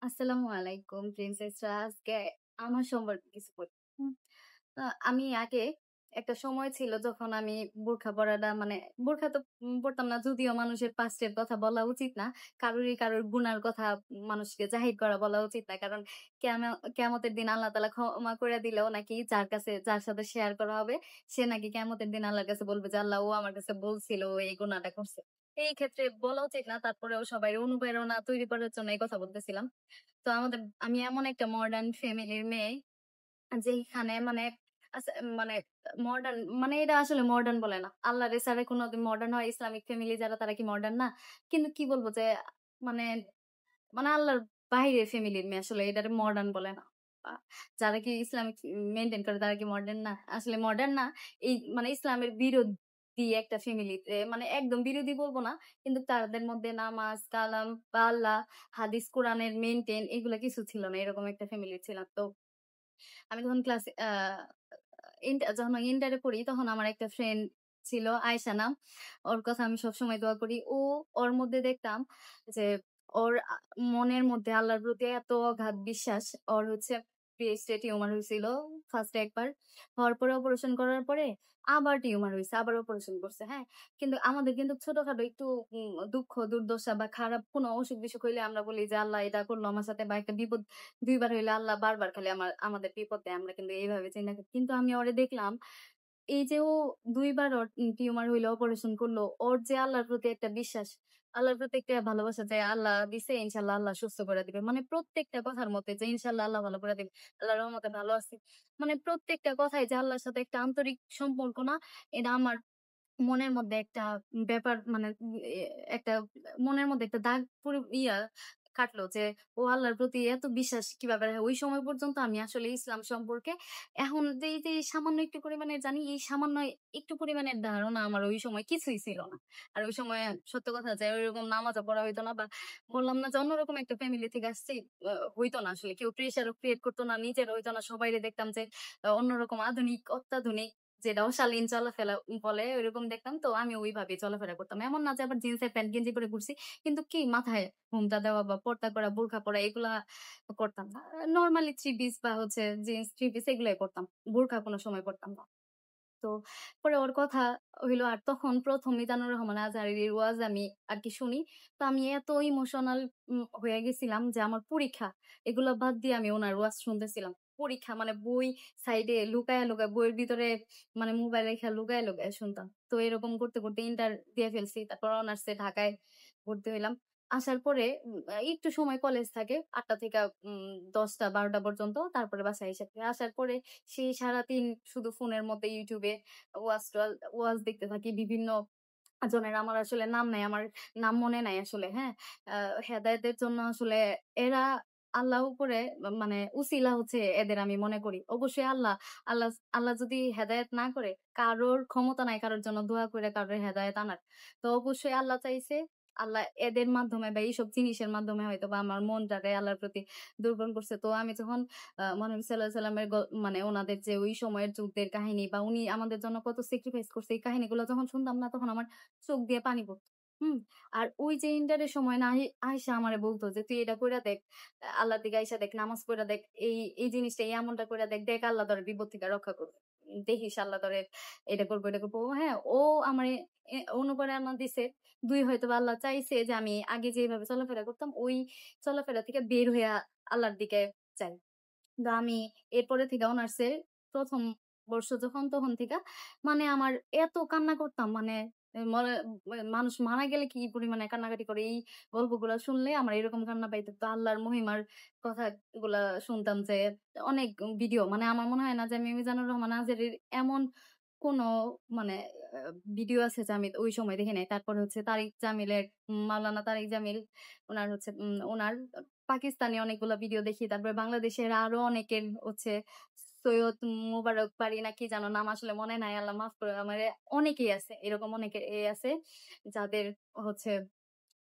আসসালামু আলাইকুম প্রিন্সেসরা। আজকে আমার সম্পর্কে কিছু বলি। হুম। আমি আগে একটা সময় ছিল যখন আমি বোরখা পরাটা মানে বোরখা তো পড়তাম না, যদিও মানুষের পাস্টের কথা বলা উচিত না। কারোর গুনার কথা মানুষকে জাহির করা বলা উচিত না। কারণ কিয়ামতের দিন আল্লাহ তাআলা ক্ষমা করে দিলেও নাকি যার সাথে শেয়ার করা হবে সে নাকি কিয়ামতের দিন আল্লাহর কাছে বলবে যে, "আল্লাহ ও আমার কাছে বলছিল ও এই গুনাহটা করছে।" এই ক্ষেত্রে বলা উচিত না। তারপরেও সবাই অনুপ্রেরণা তৈরি করার জন্য এই কথা বলতেছিলাম। তো আমি এমন একটা মডার্ন ফ্যামিলির মেয়ে যেইখানে মানে আচ্ছা মানে মডার্ন মানে এটা আসলে মডার্ন বলে না। আল্লাহর ছাড়া কোনদিন মডার্ন হয়? ইসলামিক ফ্যামিলি যারা তারা কি মডার্ন না? কিন্তু কি বলবো যে মানে মানে আল্লাহর বাহিরের ফ্যামিলির মেয়ে আসলে এটারে মডার্ন বলে না। আ যারা কি ইসলামিক মেইনটেইন করে তারা কি মডার্ন না? আসলে মডার্ন না। এই মানে ইসলামের বিরোধী একটা ফ্যামিলিতে মানে একদম বিরোধী বলব না। কিন্তু তাদের মধ্যে নামাজ, কালাম বা আল্লাহ, হাদিস, কোরআনের মেইনটেইন এগুলা কিছু ছিল না। এরকম একটা ফ্যামিলির ছিলাম। তো আমি যখন ক্লাস আ যখন ইন্টারে পড়ি তখন আমার একটা ফ্রেন্ড ছিল আয়েশা নাম। ওর কথা আমি সবসময় দোয়া করি। ওর মধ্যে দেখতাম যে ওর মনের মধ্যে আল্লাহর প্রতি এত অগাধ বিশ্বাস। ওর হচ্ছে ব্রেস্টে টিউমার হইছিল ফার্স্টে একবার। হওয়ার পরে অপারেশন করার পরে আবার টিউমার হইছে। আবার অপারেশন করছে, হ্যাঁ? কিন্তু আমাদের কিন্তু ছোটখাটো একটু দুঃখ, দুর্দশা বা খারাপ কোনো অসুখ-বিসুখ হইলে আমরা বলি যে, "আল্লাহ এটা করলো আমার সাথে" বা একটা বিপদ ২ বার হইলে আল্লাহ বারবার খালি আমাদের বিপদ দেয়। আমরা কিন্তু এইভাবে চিন্তা করি। কিন্তু আমি ওরে দেখলাম, এই যে ও ২ বার ওর টিউমার হইলো, অপারেশন করলো। ওর যে আল্লাহর প্রতি একটা বিশ্বাস, আল্লাহর প্রতি একটা ভালোবাসা যে আল্লাহ দিছে, ইনশাআল্লাহ আল্লাহ সুস্থ করে দিবে। মানে প্রত্যেকটা কথার মধ্যে যে ইনশাআল্লাহ আল্লাহ ভালো করে দিবে। আল্লাহর রহমতে ভালো আছি। মানে প্রত্যেকটা কথায় যে আল্লাহর সাথে একটা আন্তরিক সম্পর্ক না, এটা আমার মনের মধ্যে একটা ব্যাপার মানে এ একটা মনের মধ্যে একটা দাগ কাটলো যে ও আল্লাহর প্রতি এত বিশ্বাস কিভাবে রাখে? ওই সময় পর্যন্ত আমি আসলে ইসলাম সম্পর্কে এখন যে সামান্য একটু পরিমাণে জানি, এই সামান্য একটু পরিমাণের ধারণা আমার ওই সময় কিছুই ছিল না। আর ওই সময় সত্য কথা যে ওইরকম নামাজও পড়া হইতো না বা বললাম না যে অন্যরকম একটা ফ্যামিলি থেকে আসছি। হইতো না আসলে। কেউ প্রেশারও ক্রিয়েট করতো না, নিজের হইতো না। সবাইরে দেখতাম যে অন্যরকম আধুনিক, অত্যাধুনিক যেটা অশালীন চলাফেরা বলে ঐরকম দেখতাম। তো আমি ওইভাবেই চলাফেরা করতাম। এমন না যে আবার জিন্সের প্যান্ট গেঞ্জি পরে ঘুরছি। কিন্তু কি মাথায় ঘোমটা দেওয়া বা পর্দা করা, বোরখা পরা এগুলা করতাম না। নরমালি থ্রি পিস বা হচ্ছে জিন্স থ্রি পিস এগুলাই পড়তাম। বোরখা কোন সময় পড়তাম না। তো পরে ওর কথা হইলো আর তখন ১ম মিজানুর রহমান আজহারীর ওয়াজ আমি আরকি শুনি। তো আমি এত ইমোশনাল হয়ে গেছিলাম যে আমার পরীক্ষা, এগুলা বাদ দিয়ে আমি উনার ওয়াজ শুনতেছিলাম। পরীক্ষা মানে বই সাইডে লুকায়া বইয়ের ভিতরে মানে মোবাইল রাইখা লুকায়া শুনতাম। তো এরকম করতে ইন্টার দিয়ে ফেলছি। তারপর অনার্সে ঢাকায় ভর্তি হইলাম। আসার পরে একটু সময় কলেজ থাকে ৮টা থেকে ১০টা ১২টা পর্যন্ত। তারপরে বাসায় এসে আসার পরে সেই সারাদিন শুধু ফোনের মধ্যে YouTube এ ওয়াজ দেখতে থাকি। বিভিন্ন জনের আমার আসলে নাম নাই। আমার নাম মনে নাই আসলে, হ্যাঁ? আ হেদায়েতের জন্য আসলে এরা আল্লাহর উপরে মানে উসিলা হচ্ছে এদের আমি মনে করি। অবশ্যই আল্লাহ আল্লাহ যদি হেদায়েত না করে, কারোর ক্ষমতা নাই কারোর জন্য দোয়া করে কারোর হেদায়েত আনার। তো অবশ্যই আল্লাহ চাইছে, আল্লাহ এদের মাধ্যমে বা এইসব জিনিসের মাধ্যমে হয়তোবা আমার মনটাকে আল্লাহর প্রতি দুর্বল করছে। তো আমি যখন মহানবী সাল্লাল্লাহু আলাইহি সাল্লামের মানে উনাদের যে ওই সময়ের যুদ্ধের কাহিনী বা উনি আমাদের জন্য কত স্যাক্রিফাইস করছে এই কাহিনীগুলো যখন শুনতাম না তখন আমার চোখ দিয়ে পানি পড়তো। হুম? আর ওই যে ইন্টারের সময় না আয়েশা আমারে বলত যে, "তুই এটা কইরা দেখ। আল্লাহর দিকে আইসা দেখ, নামাজ পইড়া দেখ। এই জিনিসটা এই আমলটা কইরা দেখ। দেখ আল্লাহ তোরে বিপদ থেকে রক্ষা করবে। দেখিস আল্লাহ তোরে এটা করব।" ও হ্যাঁ, ও আমারে অনুপ্রেরণা দিছে। ২ হয়তোবা আল্লাহ চাইছে যে আমি আগে যেভাবে চলাফেরা করতাম ওই চলাফেরা থেকে বের হইয়া আল্লাহর দিকে যাই। কিন্তু আমি এরপরে থেকে অনার্সের ১ম বর্ষ যখন তখন থেকে মানে আমার এত কান্না করতাম মানে এ মনে মানুষ মারা গেলে কি পরিমাণে কান্নাকাটি করে এই গল্পগুলা শুনলে আমার এরকম কান্না পাইতো। তো আল্লাহর মহিমার কথাগুলা শুনতাম যে অনেক ভিডিও মানে আমার মনে হয় না যে মিজানুর রহমান আজহারীর এমন কোন মানে আ ভিডিও আছে যে আমি ওই সময় দেখি নাই। তারপরে হচ্ছে তারিক জামিলের মাওলানা তারিক জামিল উনার হচ্ছে উনার পাকিস্তানি অনেকগুলা ভিডিও দেখি। তারপরে বাংলাদেশের আরো অনেকের হচ্ছে সৈয়দ মোবারক বাড়ি না কি যেন নাম আসলে মনে নাই। আল্লাহ মাফ করে আমারে। অনেকেই আছে। এরকম অনেকে আছে যাদের হচ্ছে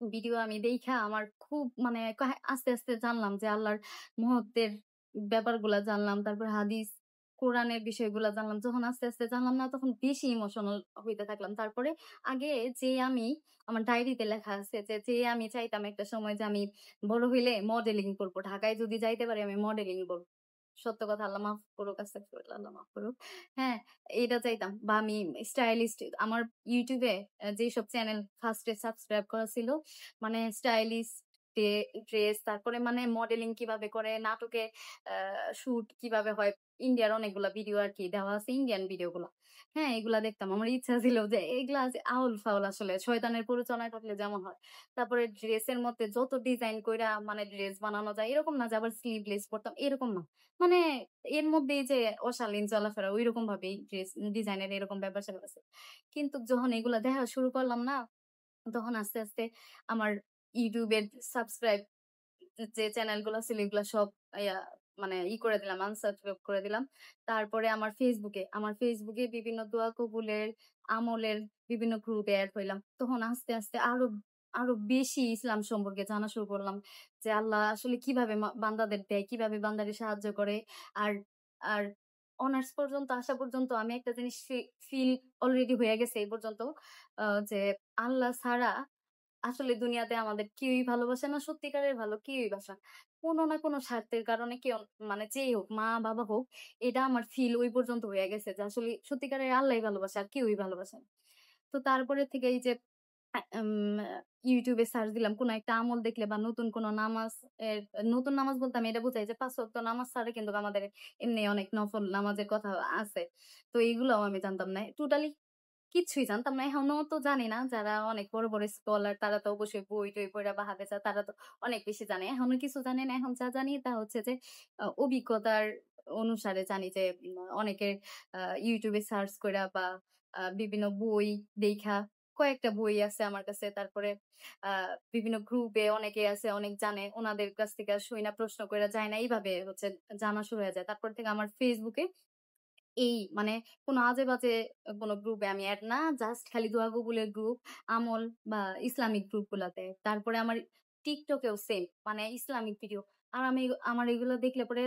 ভিডিও আমি দেইখা আমার খুব মানে আস্তে জানলাম যে আল্লাহর মহত্বের ব্যাপারগুলা জানলাম। তারপর হাদিস, কোরআনের বিষয়গুলা জানলাম। যখন আস্তে, আস্তে জানলাম না তখন বেশি ইমোশনাল হইতে থাকলাম। তারপরে আগে যে আমি আমার ডায়েরিতে লেখা আছে যে আমি চাইতাম একটা সময় যে আমি বড় হইলে মডেলিং করব। ঢাকায় যদি যাইতে পারি আমি মডেলিং করব। সত্য কথা আল্লাহ মাফ করুক, আস্তাগফিরুল্লাহ, আল্লাহ মাফ করুক। হ্যাঁ, এটা চাইতাম। বা আমি স্টাইলিস্ট আমার YouTube এ যেসব চ্যানেল ফার্স্ট এ সাবস্ক্রাইব করা ছিল মানে স্টাইলিস্ট ড্রেস, তারপরে মানে মডেলিং কিভাবে করে, নাটকে শুট কিভাবে হয়, ইন্ডিয়ার অনেকগুলা ভিডিও আরকি দেওয়া আছে, ইন্ডিয়ান ভিডিওগুলা। হ্যাঁ, এগুলা দেখতাম। আমার ইচ্ছা ছিল যে এগুলা যে আউল-ফাউল আসলে শয়তানের প্ররোচনায় থাকলে যেমন হয়। তারপরে ড্রেসের মধ্যে যত ডিজাইন কইরা মানে ড্রেস বানানো যায় এরকম না যে আবার স্লিভলেস পড়তাম, এরকম না। মানে এর মধ্যেই যে অশালীন চলাফেরা ঐরকম ভাবেই ড্রেস ডিজাইনের এরকম ব্যাপার-স্যাপার আছে। কিন্তু যখন এগুলা দেখা শুরু করলাম না, তখন আস্তে, আস্তে আমার YouTube এর সাবস্ক্রাইব যে চ্যানেল গুলা ছিল এগুলা সব ইয়া মানে করে দিলাম, আনসাবস্ক্রাইব করে দিলাম। তারপরে আমার ফেসবুকে বিভিন্ন দোয়া কবুলের, আমলের বিভিন্ন গ্রুপে এড হইলাম। তখন আস্তে, আস্তে আরো বেশি ইসলাম সম্পর্কে জানা শুরু করলাম। যে আল্লাহ আসলে কিভাবে বান্দাদের দেয়, কিভাবে বান্দারে সাহায্য করে। আর আর অনার্স পর্যন্ত আসা পর্যন্ত আমি একটা জিনিস ফিল অলরেডি হয়ে গেছে এই পর্যন্ত যে আল্লাহ ছাড়া আসলে দুনিয়াতে আমাদের কেউই ভালোবাসে না, সত্যিকারের ভালো কেউই বাসে না। কোনো না কোনো স্বার্থের কারণে কেউ মানে যেই হোক, মা-বাবা হোক, এটা আমার ফিল ওই পর্যন্ত হয়ে গেছে যে আসলে সত্যিকারের আল্লাহই ভালোবাসে আর কেউই ভালোবাসে না। তো তারপরে থেকে এই যে YouTube এ সার্চ দিলাম কোন একটা আমল দেখলে বা নতুন কোন নামাজ এর নতুন নামাজ বলতে আমি এটা বুঝাই যে ৫ ওয়াক্ত নামাজ ছাড়া কিন্তু আমাদের এমনি অনেক নফল নামাজের কথা আছে। তো এগুলাও আমি জানতাম না। টোটালি কিচ্ছুই জানতাম না। এখনো তো জানি না। যারা অনেক বড়, বড় স্কলার তারা তো অবশ্যই বই-টই পইড়া বা হাফেজা তারা তো অনেক বেশি জানে। এখনো কিছু জানি না। এখন যা জানি তা হচ্ছে যে অভিজ্ঞতার অনুসারে জানি যে অনেকের YouTube এ সার্চ কইরা বা বিভিন্ন বই দেইখা কয়েকটা বই আছে আমার কাছে। তারপরে আ বিভিন্ন গ্রুপে অনেকে আছে, অনেক জানে। উনাদের কাছ থেকে শুইনা প্রশ্ন কইরা যায় না। এইভাবে হচ্ছে জানা শুরু হয়ে যায়। তারপর থেকে আমার Facebook এ এই মানে কোনো আজে-বাজে কোনো গ্রুপে আমি এড না। জাস্ট খালি দোয়া কবুলের গ্রুপ, আমল বা ইসলামিক গ্রুপ গুলাতে। তারপরে আমার TikTok এও সেম মানে ইসলামিক ভিডিও। আর আমি আমার এগুলো দেখলে পরে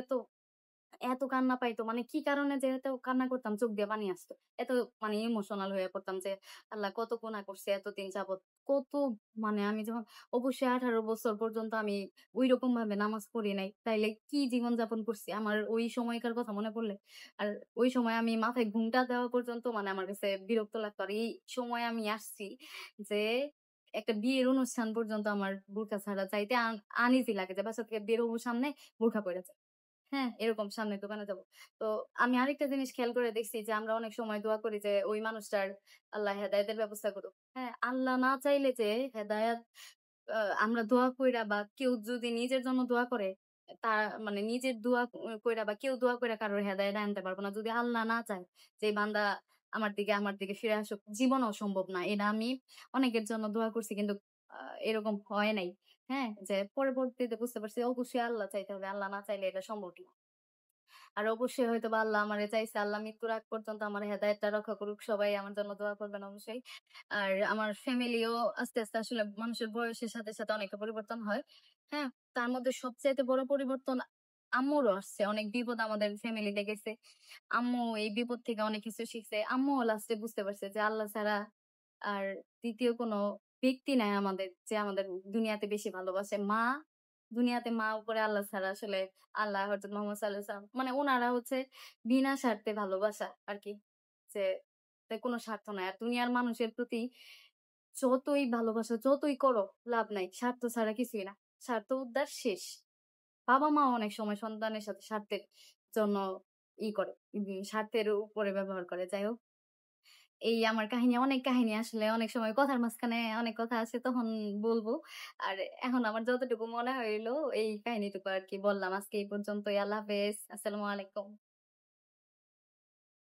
এত কান্না পাইতো। মানে কি কারণে যে এত কান্না করতাম চোখ দিয়ে পানি আসতো। এত মানে ইমোশনাল হয়ে পড়তাম যে আল্লাহ কত গুনাহ করছি এতদিন যাবৎ। কত মানে আমি যখন অবশ্যই ১৮ বছর পর্যন্ত আমি ঐরকম ভাবে নামাজ পড়ি নাই। তাইলে কি জীবনযাপন করছি আমার ওই সময়কার কথা মনে পড়লে। আর ওই সময় আমি মাথায় ঘুমটা দেওয়া পর্যন্ত মানে আমার কাছে বিরক্ত লাগতো। আর এই সময় আমি আসছি যে একটা বিয়ের অনুষ্ঠান পর্যন্ত আমার বুরকা ছাড়া যাইতে আনইজি লাগে যে বাসা থেকে বের হবো সামনে বুরকা পইড়া যাই। হ্যাঁ, এরকম সামনের দোকানে যাবো। তো আমি আরেকটা জিনিস খেয়াল করে দেখছি যে আমরা অনেক সময় দোয়া করি যে ওই মানুষটার আল্লাহ হেদায়েতের ব্যবস্থা করুক। হ্যাঁ, আল্লাহ না চাইলে যে হেদায়েত আ আমরা দোয়া কইরা বা কেউ যদি নিজের জন্য দোয়া করে, তা মানে নিজের দোয়া কইরা বা কেউ দোয়া কইরা কারোর হেদায়েত আনতে পারব না। যদি আল্লাহ না চায় যে এই বান্দা আমার দিকে ফিরে আসুক, জীবনেও সম্ভব না। এটা আমি অনেকের জন্য দোয়া করছি কিন্তু আ এরকম হয় নাই। হ্যাঁ? যে পরবর্তীতে বুঝতে পারছি অবশ্যই আল্লাহ চাইতে হবে। আল্লাহ না চাইলে এটা সম্ভব না। আর অবশ্যই হয়তোবা আল্লাহ আমারে চাইছে। আল্লাহ মৃত্যুর আগ পর্যন্ত আমার হেদায়েতটা রক্ষা করুক। সবাই আমার জন্য দোয়া করবেন অবশ্যই। আর আমার ফ্যামিলিও আস্তে, আস্তে আসলে মানুষের বয়সের সাথে, সাথে অনেকটা পরিবর্তন হয়। হ্যাঁ? তার মধ্যে সবচাইতে বড় পরিবর্তন আম্মুরও আসছে। অনেক বিপদ আমাদের ফ্যামিলিতে গেছে। আম্মু এই বিপদ থেকে অনেক কিছু শিখছে। আম্মুও লাস্টে বুঝতে পারছে যে আল্লাহ ছাড়া আর ২য় কোনো ব্যক্তি নাই আমাদের যে আমাদের দুনিয়াতে বেশি ভালোবাসে। দুনিয়াতে মা উপরে আল্লাহ ছাড়া আসলে আল্লাহ হযরত মুহাম্মদ সাল্লাল্লাহু আলাইহি ওয়াসাল্লাম মানে উনারা হচ্ছে বিনা স্বার্থে ভালোবাসা আরকি। যে কোনো স্বার্থ নাই। আর দুনিয়ার মানুষের প্রতি যতই ভালোবাসা যতই করো লাভ নাই। স্বার্থ ছাড়া কিছুই না। স্বার্থ উদ্ধার শেষ। বাবা-মাও অনেক সময় সন্তানের সাথে স্বার্থের জন্য করে। স্বার্থের উপরে ব্যবহার করে। যাই হোক, এই আমার কাহিনী, অনেক কাহিনী আসলে অনেক সময় কথার মাঝখানে অনেক কথা আছে তখন বলব। আর এখন আমার যতটুকু মনে হইলো এই কাহিনীটুকু আরকি বললাম। আজকে এই পর্যন্তই। আল্লাহ হাফেজ। আসসালামু আলাইকুম।